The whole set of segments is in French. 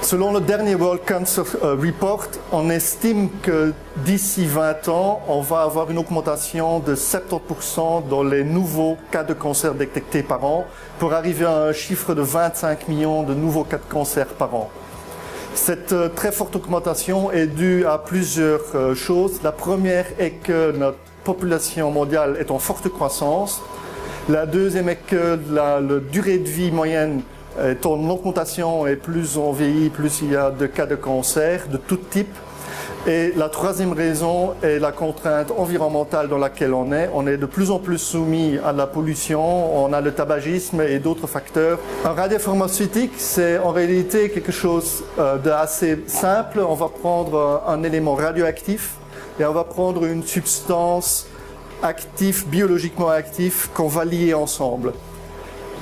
Selon le dernier World Cancer Report, on estime que d'ici 20 ans, on va avoir une augmentation de 70% dans les nouveaux cas de cancer détectés par an, pour arriver à un chiffre de 25 millions de nouveaux cas de cancer par an. Cette très forte augmentation est due à plusieurs choses. La première est que notre population mondiale est en forte croissance. La deuxième est que la durée de vie moyenne est en augmentation et plus on vieillit, plus il y a de cas de cancer de tout type. Et la troisième raison est la contrainte environnementale dans laquelle on est. On est de plus en plus soumis à la pollution, on a le tabagisme et d'autres facteurs. Un radiopharmaceutique, c'est en réalité quelque chose d'assez simple. On va prendre un élément radioactif et on va prendre une substance active, biologiquement active, qu'on va lier ensemble.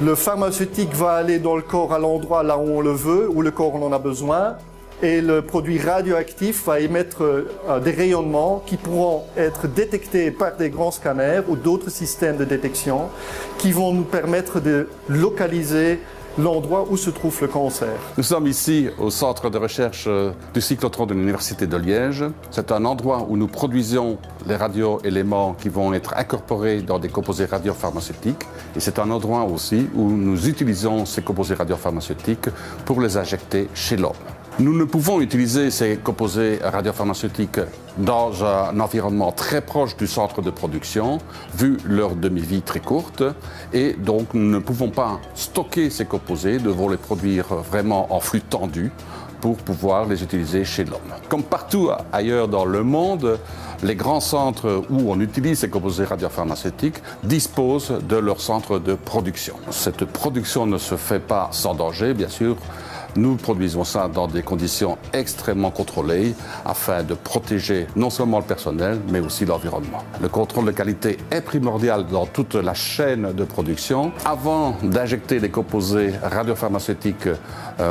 Le pharmaceutique va aller dans le corps à l'endroit là où on le veut, où le corps en a besoin, et le produit radioactif va émettre des rayonnements qui pourront être détectés par des grands scanners ou d'autres systèmes de détection qui vont nous permettre de localiser l'endroit où se trouve le cancer. Nous sommes ici au centre de recherche du cyclotron de l'Université de Liège. C'est un endroit où nous produisons les radioéléments qui vont être incorporés dans des composés radiopharmaceutiques. Et c'est un endroit aussi où nous utilisons ces composés radiopharmaceutiques pour les injecter chez l'homme. Nous ne pouvons utiliser ces composés radiopharmaceutiques dans un environnement très proche du centre de production, vu leur demi-vie très courte, et donc nous ne pouvons pas stocker ces composés, nous devons les produire vraiment en flux tendu pour pouvoir les utiliser chez l'homme. Comme partout ailleurs dans le monde, les grands centres où on utilise ces composés radiopharmaceutiques disposent de leur centre de production. Cette production ne se fait pas sans danger, bien sûr. Nous produisons ça dans des conditions extrêmement contrôlées afin de protéger non seulement le personnel, mais aussi l'environnement. Le contrôle de qualité est primordial dans toute la chaîne de production. Avant d'injecter les composés radiopharmaceutiques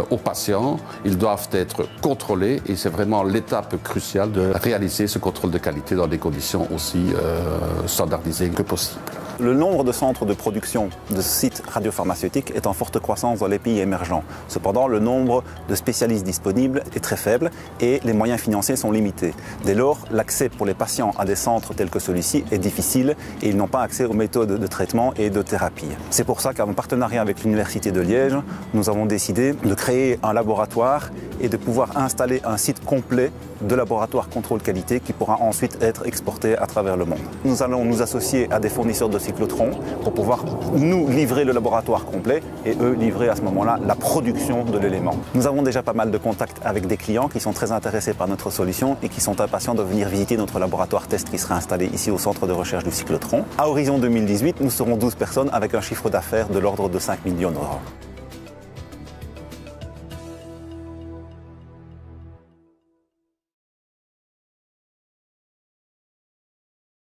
aux patients, ils doivent être contrôlés et c'est vraiment l'étape cruciale de réaliser ce contrôle de qualité dans des conditions aussi standardisées que possible. Le nombre de centres de production de sites radiopharmaceutiques est en forte croissance dans les pays émergents. Cependant, le nombre de spécialistes disponibles est très faible et les moyens financiers sont limités. Dès lors, l'accès pour les patients à des centres tels que celui-ci est difficile et ils n'ont pas accès aux méthodes de traitement et de thérapie. C'est pour ça qu'en partenariat avec l'Université de Liège, nous avons décidé de créer un laboratoire et de pouvoir installer un site complet de laboratoire contrôle qualité qui pourra ensuite être exporté à travers le monde. Nous allons nous associer à des fournisseurs de cyclotrons pour pouvoir nous livrer le laboratoire complet et eux livrer à ce moment-là la production de l'élément. Nous avons déjà pas mal de contacts avec des clients qui sont très intéressés par notre solution et qui sont impatients de venir visiter notre laboratoire test qui sera installé ici au centre de recherche du cyclotron. À horizon 2018, nous serons 12 personnes avec un chiffre d'affaires de l'ordre de 5 millions d'euros.